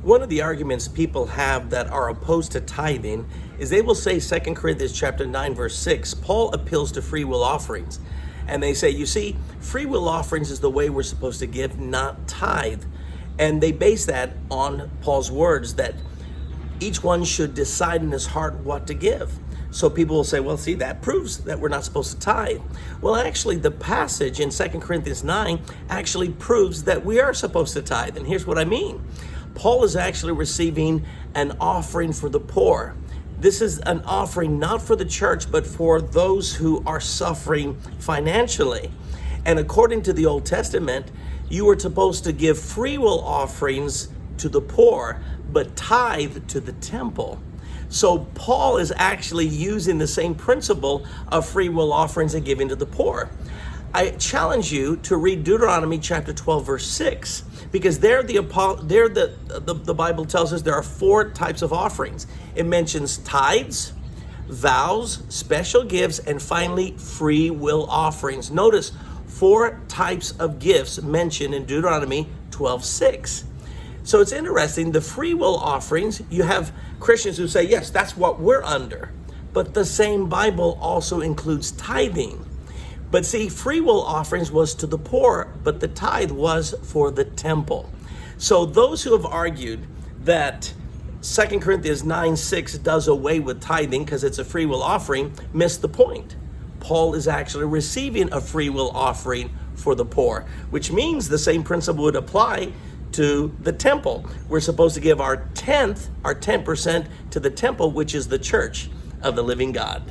One of the arguments people have that are opposed to tithing is they will say 2 Corinthians chapter 9, verse 6, Paul appeals to free will offerings. And they say, you see, free will offerings is the way we're supposed to give, not tithe. And they base that on Paul's words that each one should decide in his heart what to give. So people will say, well, see, that proves that we're not supposed to tithe. Well, actually, the passage in 2 Corinthians 9 actually proves that we are supposed to tithe. And here's what I mean. Paul is actually receiving an offering for the poor. This is an offering not for the church, but for those who are suffering financially. And according to the Old Testament, you were supposed to give free will offerings to the poor, but tithe to the temple. So Paul is actually using the same principle of free will offerings and giving to the poor. I challenge you to read Deuteronomy chapter 12, verse 6, because there the Bible tells us there are 4 types of offerings. It mentions tithes, vows, special gifts, and finally free will offerings. Notice 4 types of gifts mentioned in Deuteronomy 12:6. So it's interesting, the free will offerings, you have Christians who say, yes, that's what we're under. But the same Bible also includes tithing. But see, free will offerings was to the poor, but the tithe was for the temple. So those who have argued that 2 Corinthians 9:6 does away with tithing because it's a free will offering miss the point. Paul is actually receiving a free will offering for the poor, which means the same principle would apply to the temple. We're supposed to give our 10%, to the temple, which is the church of the living God.